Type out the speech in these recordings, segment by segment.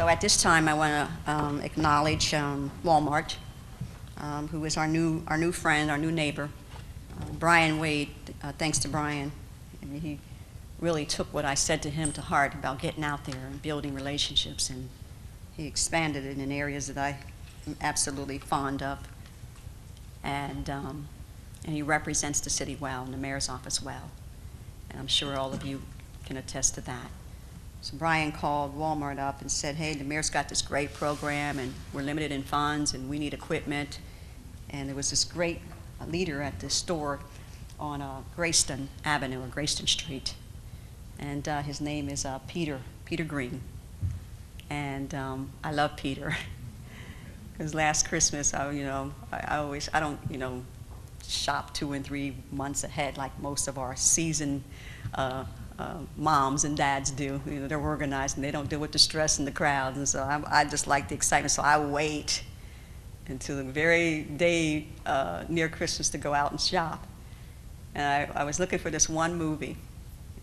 So at this time, I want to acknowledge Walmart, who is our new friend, our new neighbor, Brian Wade. Thanks to Brian, he really took what I said to him to heart about getting out there and building relationships, and he expanded it in areas that I am absolutely fond of. And he represents the city well, and the mayor's office well. And I'm sure all of you can attest to that. So Brian called Walmart up and said, hey, the mayor's got this great program, and we're limited in funds, and we need equipment. And there was this great leader at this store on Grayston Avenue, or Grayston Street. And his name is Peter Green. And I love Peter. Because last Christmas, I don't shop 2 and 3 months ahead like most of our seasoned moms and dads do. They're organized and they don't deal with the stress and the crowds. And so I just like the excitement. So I wait until the very day near Christmas to go out and shop. And I was looking for this one movie.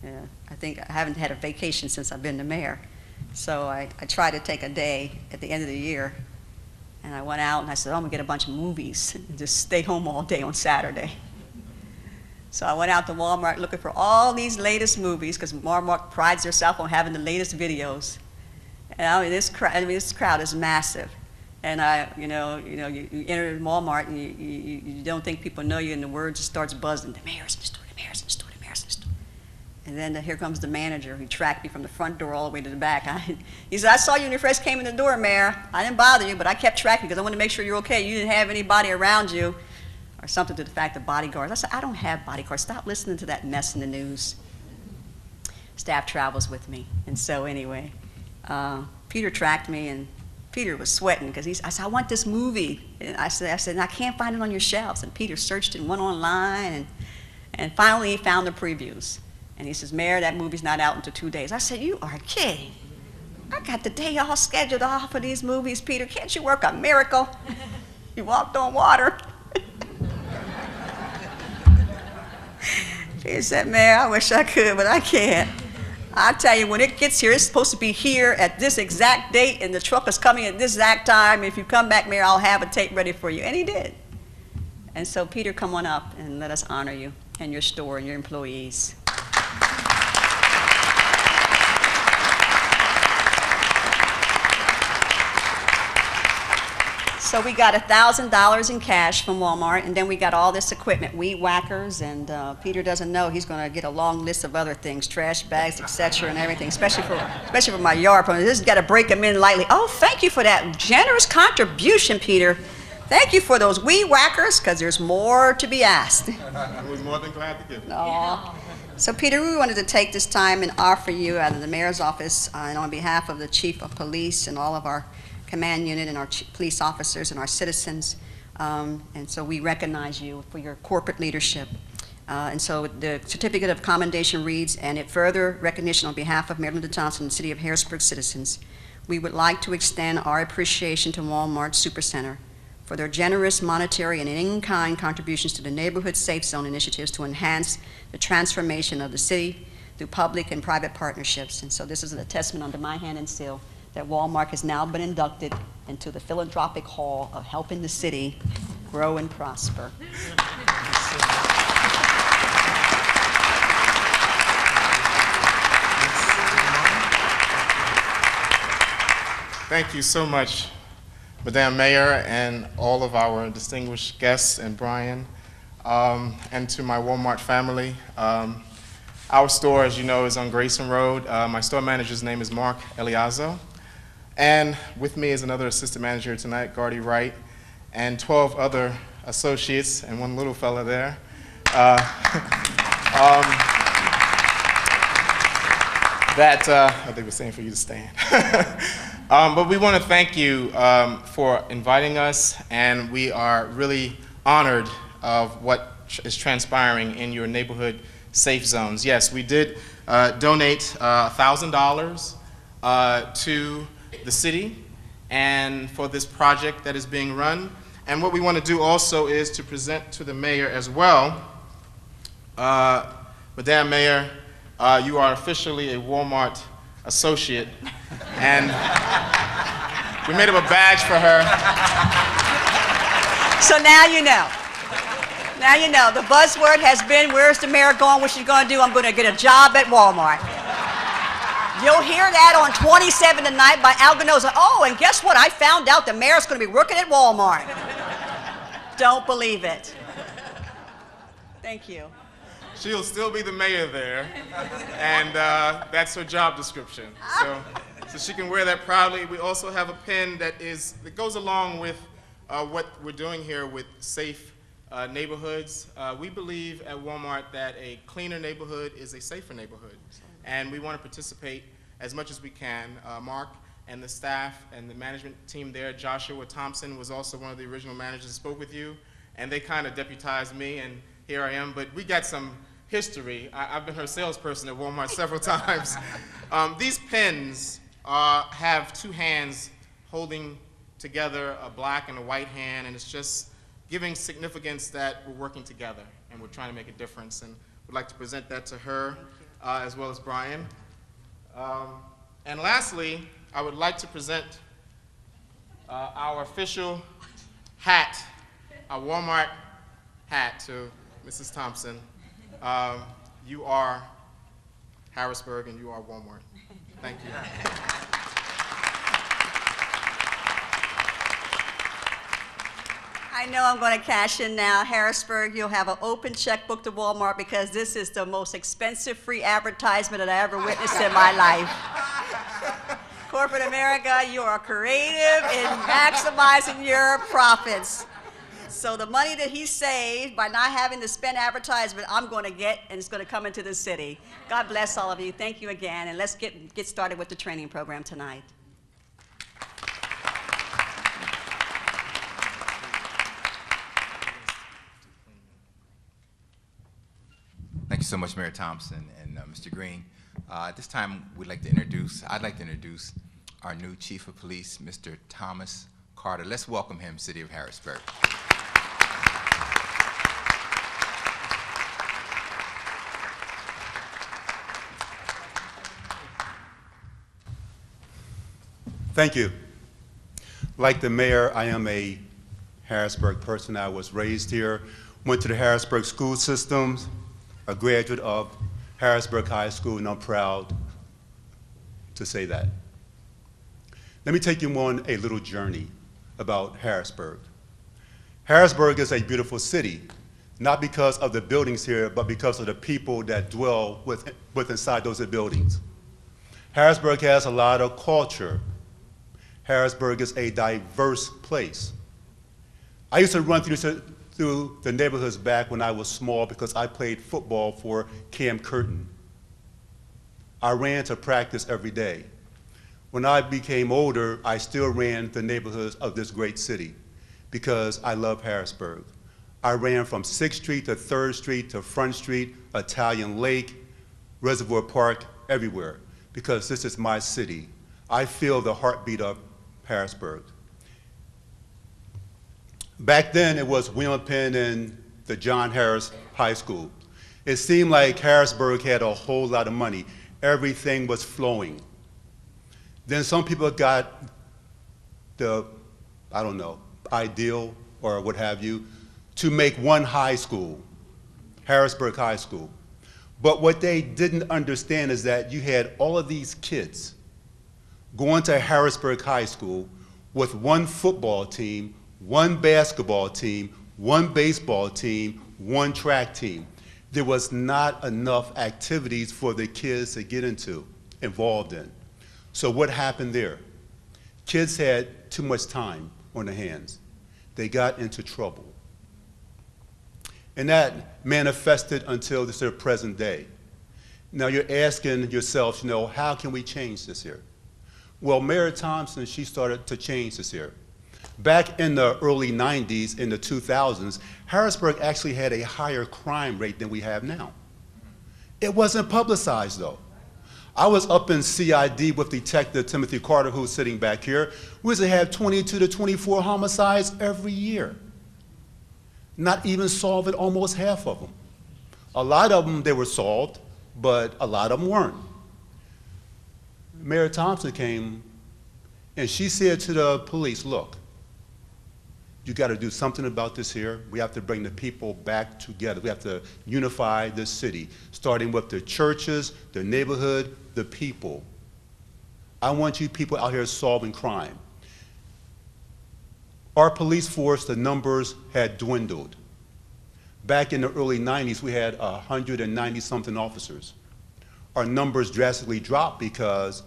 I think I haven't had a vacation since I've been the mayor. So I tried to take a day at the end of the year. And I went out and I said, I'm gonna get a bunch of movies and just stay home all day on Saturday. So I went out to Walmart looking for all these latest movies, because Walmart prides itself on having the latest videos. And this crowd is massive. And you enter Walmart and you don't think people know you, and the word just starts buzzing. The mayor's in the store, the mayor's in the store, the mayor's in the store. And then here comes the manager who tracked me from the front door all the way to the back. He said, I saw you when you first came in the door, Mayor. I didn't bother you, but I kept tracking because I wanted to make sure you're okay. You didn't have anybody around you, or something to the fact of bodyguards. I said, I don't have bodyguards. Stop listening to that mess in the news. Staff travels with me. And so anyway, Peter tracked me, and Peter was sweating because I said, I want this movie. And I said, I can't find it on your shelves. And Peter searched and went online, and finally he found the previews. And he says, Mayor, that movie's not out until 2 days. I said, you are kidding. I got the day all scheduled off for these movies, Peter. Can't you work a miracle? You walked on water. He said, Mayor, I wish I could, but I can't. I tell you, when it gets here, it's supposed to be here at this exact date, and the truck is coming at this exact time. If you come back, Mayor, I'll have a tape ready for you. And he did. And so, Peter, come on up and let us honor you and your store and your employees. So we got $1,000 in cash from Walmart, and then we got all this equipment, weed whackers, and Peter doesn't know he's going to get a long list of other things, trash bags, etc., and everything, especially for my yard program. This has got to break them in lightly. Oh, thank you for that generous contribution, Peter. Thank you for those weed whackers, because there's more to be asked. I was more than glad to give it. Yeah. So, Peter, we wanted to take this time and offer you out of the mayor's office, and on behalf of the chief of police and all of our command unit and our police officers and our citizens, and so we recognize you for your corporate leadership. And so the certificate of commendation reads, and in further recognition on behalf of Mayor Linda Johnson and the City of Harrisburg citizens, we would like to extend our appreciation to Walmart Supercenter for their generous monetary and in-kind contributions to the Neighborhood Safe Zone initiatives to enhance the transformation of the city through public and private partnerships. And so this is a testament under my hand and seal that Walmart has now been inducted into the Philanthropic Hall of helping the city grow and prosper. Thank you so much, Madam Mayor, and all of our distinguished guests, and Brian, and to my Walmart family. Our store, as you know, is on Grayson Road. My store manager's name is Mark Eliazo. And with me is another assistant manager tonight, Gardy Wright, and 12 other associates, and one little fella there. They were saying for you to stand. But we want to thank you for inviting us, and we are really honored of what is transpiring in your neighborhood safe zones. Yes, we did donate $1,000 to the city and for this project that is being run. And what we want to do also is to present to the mayor as well. Madam Mayor, you are officially a Walmart associate, and We made up a badge for her. So now you know. Now you know. The buzzword has been, where's the mayor going? What's she going to do? I'm going to get a job at Walmart. You'll hear that on 27 tonight by Al Ganoza. Oh, and guess what? I found out the mayor's going to be working at Walmart. Don't believe it. Thank you. She'll still be the mayor there, and that's her job description. So she can wear that proudly. We also have a pin that goes along with what we're doing here with safe neighborhoods. We believe at Walmart that a cleaner neighborhood is a safer neighborhood, and we want to participate as much as we can. Mark and the staff and the management team there, Joshua Thompson was also one of the original managers that spoke with you, and they kind of deputized me, and here I am. But we got some history. I've been her salesperson at Walmart several times. These pins have two hands holding together, a black and a white hand, and it's just giving significance that we're working together and we're trying to make a difference. And we'd like to present that to her as well as Brian. And lastly, I would like to present our official hat, our Walmart hat, to Mrs. Thompson. You are Harrisburg and you are Walmart. Thank you. I know I'm going to cash in now. Harrisburg, you'll have an open checkbook to Walmart because this is the most expensive free advertisement that I ever witnessed in my life. Corporate America, you are creative in maximizing your profits. So the money that he saved by not having to spend advertisement, I'm going to get, and it's going to come into the city. God bless all of you. Thank you again, and let's get started with the training program tonight. Thank you so much, Mayor Thompson and Mr. Green. At this time, I'd like to introduce our new Chief of Police, Mr. Thomas Carter. Let's welcome him, City of Harrisburg. Thank you. Like the mayor, I am a Harrisburg person. I was raised here, went to the Harrisburg school systems, a graduate of Harrisburg High School, and I'm proud to say that. Let me take you on a little journey about Harrisburg. Harrisburg is a beautiful city, not because of the buildings here, but because of the people that dwell inside those buildings. Harrisburg has a lot of culture. Harrisburg is a diverse place. I used to run through the neighborhoods back when I was small because I played football for Cam Curtin. I ran to practice every day. When I became older, I still ran the neighborhoods of this great city because I love Harrisburg. I ran from 6th Street to 3rd Street to Front Street, Italian Lake, Reservoir Park, everywhere, because this is my city. I feel the heartbeat of Harrisburg. Back then, it was William Penn and the John Harris High School. It seemed like Harrisburg had a whole lot of money. Everything was flowing. Then some people got the, I don't know, ideal or what have you, to make one high school, Harrisburg High School. But what they didn't understand is that you had all of these kids going to Harrisburg High School with one football team, one basketball team, one baseball team, one track team. There was not enough activities for the kids to get involved in. So what happened there? Kids had too much time on their hands. They got into trouble. And that manifested until this present day. Now you're asking yourself, how can we change this here? Well, Mayor Thompson, she started to change this here. Back in the early 90s, in the 2000s, Harrisburg actually had a higher crime rate than we have now. It wasn't publicized, though. I was up in CID with Detective Timothy Carter, who's sitting back here. We used to have 22 to 24 homicides every year. Not even solving almost half of them. A lot of them, they were solved, but a lot of them weren't. Mayor Thompson came And she said to the police, look, you got to do something about this here. We have to bring the people back together. We have to unify this city, starting with the churches, the neighborhood, the people. I want you people out here solving crime. Our police force, the numbers had dwindled. Back in the early 90s, we had 190-something officers. Our numbers drastically dropped because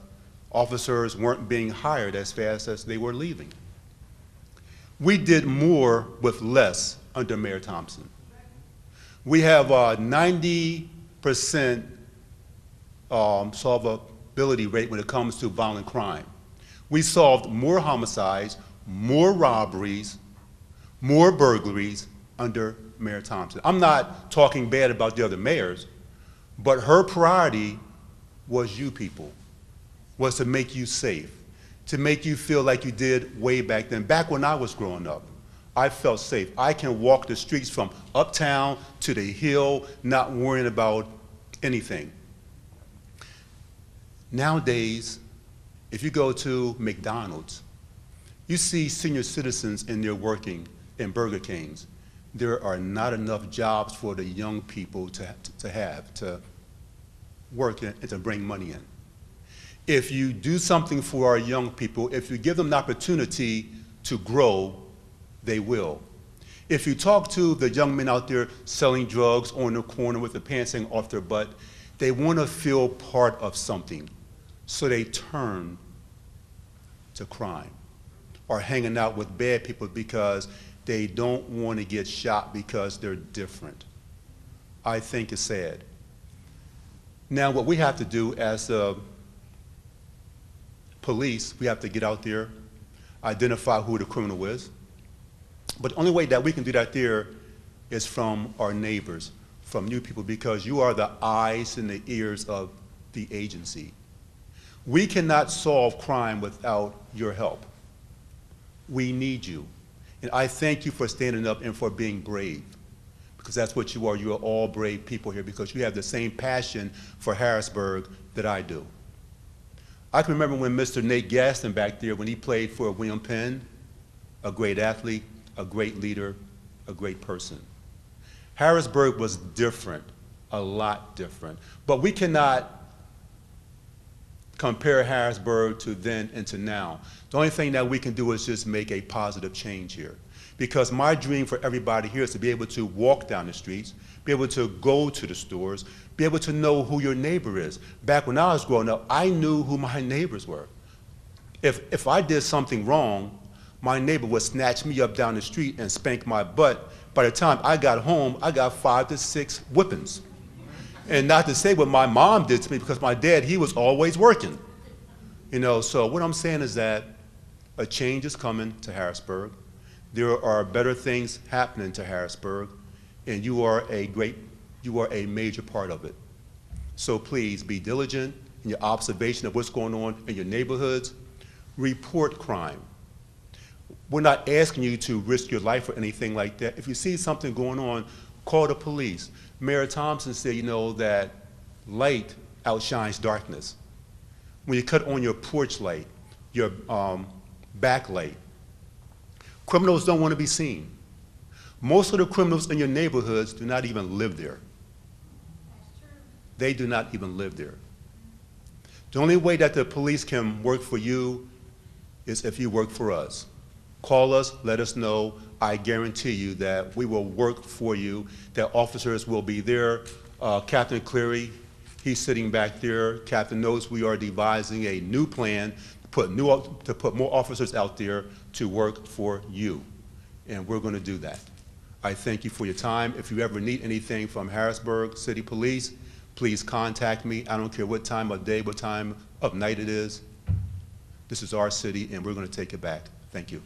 officers weren't being hired as fast as they were leaving. We did more with less under Mayor Thompson. We have a 90% solvability rate when it comes to violent crime. We solved more homicides, more robberies, more burglaries under Mayor Thompson. I'm not talking bad about the other mayors, but her priority was you people, was to make you safe, to make you feel like you did way back then. Back when I was growing up, I felt safe. I can walk the streets from uptown to the Hill, not worrying about anything. Nowadays, if you go to McDonald's, you see senior citizens in there working in Burger Kings. There are not enough jobs for the young people to work and to bring money in. If you do something for our young people, if you give them an opportunity to grow, they will. If you talk to the young men out there selling drugs on the corner with the pants hanging off their butt, they want to feel part of something, so they turn to crime or hanging out with bad people because they don't want to get shot because they're different. I think it's sad. Now, what we have to do as police, we have to get out there, identify who the criminal is. But the only way that we can do that there is from our neighbors, from you people, because you are the eyes and the ears of the agency. We cannot solve crime without your help. We need you. And I thank you for standing up and for being brave, because that's what you are. You are all brave people here because you have the same passion for Harrisburg that I do. I can remember when Mr. Nate Gaston back there, when he played for William Penn, a great athlete, a great leader, a great person. Harrisburg was different, a lot different. But we cannot compare Harrisburg to then and to now. The only thing that we can do is just make a positive change here. Because my dream for everybody here is to be able to walk down the streets, be able to go to the stores, be able to know who your neighbor is. Back when I was growing up, I knew who my neighbors were. If I did something wrong, my neighbor would snatch me up down the street and spank my butt. By the time I got home, I got 5 to 6 whippings. And not to say what my mom did to me, because my dad, he was always working. You know, so what I'm saying is that a change is coming to Harrisburg. There are better things happening to Harrisburg, and you are a major part of it. So please be diligent in your observation of what's going on in your neighborhoods. Report crime. We're not asking you to risk your life or anything like that. If you see something going on, call the police. Mayor Thompson said, you know, that light outshines darkness. When you cut on your porch light, your back light, criminals don't want to be seen. Most of the criminals in your neighborhoods do not even live there. They do not even live there. The only way that the police can work for you is if you work for us. Call us, let us know. I guarantee you that we will work for you, that officers will be there. Captain Cleary, he's sitting back there. Captain knows we are devising a new plan to put more officers out there to work for you, and we're going to do that. I thank you for your time. If you ever need anything from Harrisburg City Police, please contact me. I don't care what time of day, what time of night it is. This is our city, and we're going to take it back. Thank you.